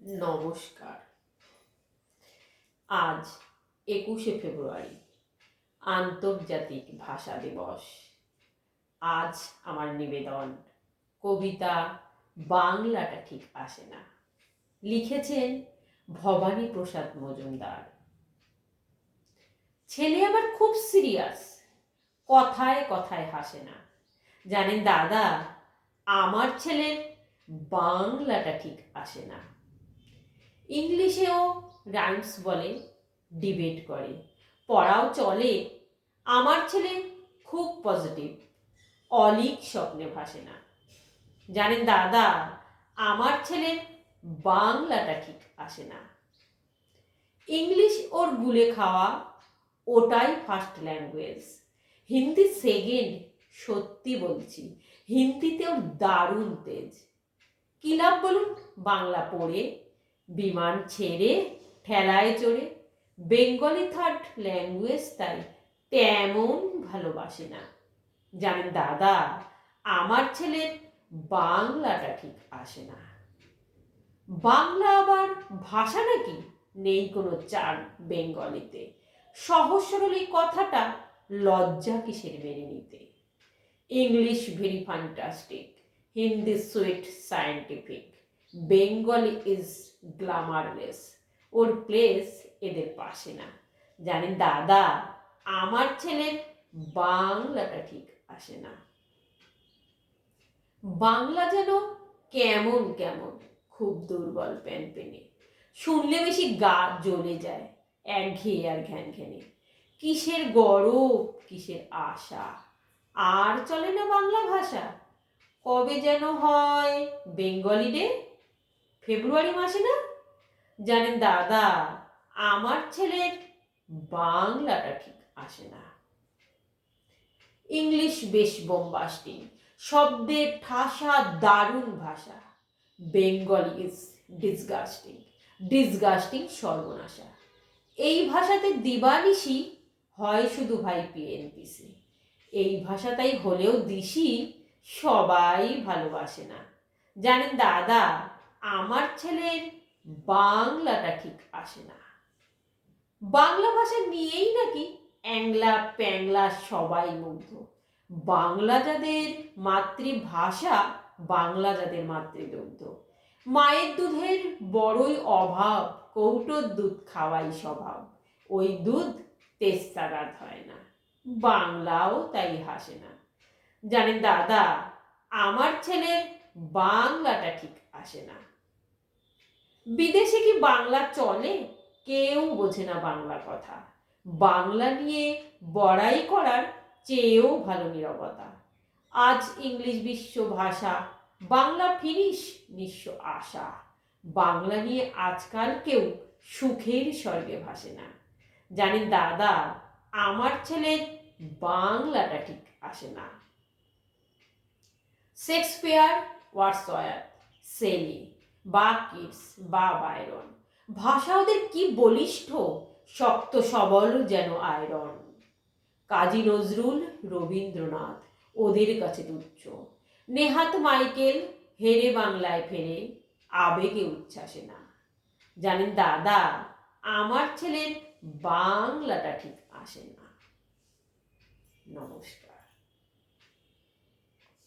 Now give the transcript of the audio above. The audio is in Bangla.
নমস্কার। আজ 21শে ফেব্রুয়ারি, আন্তর্জাতিক ভাষা দিবস। আজ আমার নিবেদন কবিতা বাংলাটা ঠিক আসে না, লিখেছেন ভবানী প্রসাদ মজুমদার। ছেলে আমার খুব সিরিয়াস, কথায় কথায় হাসে না। জানেন দাদা, আমার ছেলের বাংলাটা ঠিক আসে না। ইংলিশেও রাইমস বলে, ডিবেট করে, পড়াও চলে। আমার ছেলে খুব পজিটিভ, অলিক স্বপ্নে ভাসে না। জানেন দাদা, আমার ছেলের বাংলাটা ঠিক আসে না। ইংলিশ ওর গুলে খাওয়া, ওটাই ফার্স্ট ল্যাঙ্গুয়েজ। হিন্দি সেকেন্ড, সত্যি বলছি, হিন্দিতেও দারুণ তেজ। কি লাভ বলুন বাংলা পড়ে, বিমান ছেড়ে ঠেলায় চড়ে। বেঙ্গলি থার্ড ল্যাঙ্গুয়েজ তাই তেমন ভালোবাসে না। জানেন দাদা, আমার ছেলের বাংলাটা ঠিক আসে না। বাংলা আবার ভাষা নাকি? নেই কোনো চার বেঙ্গলিতে। সহজ সরল এই কথাটা লজ্জা কিসের মেনে নিতে। English very fantastic, Hindi sweet scientific, Bengali is glamourless. Or place এদের পাশে না। জানেন দাদা, আমার ছেলের বাংলাটা ঠিক আসে না। বাংলা যেন কেমন কেমন, খুব দুর্বল প্যানপেনে। শুনলে বেশি গা জ্বলে যায়, একঘেয়ে আর ঘ্যান ঘ্যানে। কিসের গরব, কিসের আশা, আর চলে না বাংলা ভাষা। কবে যেন হয় বেঙ্গলি ডে, ফেব্রুয়ারি মাসে না? জানেন দাদা, আমার ছেলের বাংলাটা ঠিক আসে না। ইংলিশ বেশ বোম্বাস্টিক, শব্দের ঠাসা দারুণ ভাষা। বেঙ্গলি ইজ ডিসগাস্টিং, ডিসগাস্টিং সর্বনাশা। এই ভাষাতে দিবানিশি হয় শুধু ভাই পিএনপিসি। এই ভাষাটাই হলেও দিশি, সবাই ভালোবাসে না। জানেন দাদা, আমার ছেলের বাংলাটা ঠিক আসে না। বাংলা ভাষা নিয়েই নাকি অ্যাংলা প্যাংলা সবাই মুগ্ধ। বাংলা যাদের মাতৃভাষা, বাংলা যাদের মাতৃদুগ্ধ। মায়ের দুধের বড়ই অভাব, কৌটোর দুধ খাওয়াই স্বভাব। ওই দুধ তেস্তাগাত হয় না, বাংলাও তাই হাসে না। জানেন দাদা, আমার ছেলের বাংলাটা ঠিক আসে না। বিদেশে কি বাংলা চলে? কেউ বোঝে না বাংলা কথা। বাংলা নিয়ে বড়াই করার চেয়েও ভালো নীরবতা। আজ ইংলিশ বিশ্ব ভাষা, বাংলা ফিনিশ নিঃস্ব আশা। বাংলা নিয়ে আজকাল কেউ সুখের স্বর্গে ভাসে না। জানেন দাদা, আমার ছেলের বাংলাটা ঠিক আসে না। শেক্সপিয়ার, ওয়ার্ডসওয়ার্থ, শেলি বা কিটস বা বায়রন, ভাষা ওদের কি বলিষ্ঠ, শক্ত সবল যেন আয়রন। কাজী নজরুল, রবীন্দ্রনাথ ওদের কাছে তুচ্ছ। নেহাত মাইকেল হেরে বাংলায় ফেরে, আবেগে উচ্ছ্বাসে না। জানেন দাদা, আমার ছেলের বাংলাটা ঠিক আসে না। নমস্কার।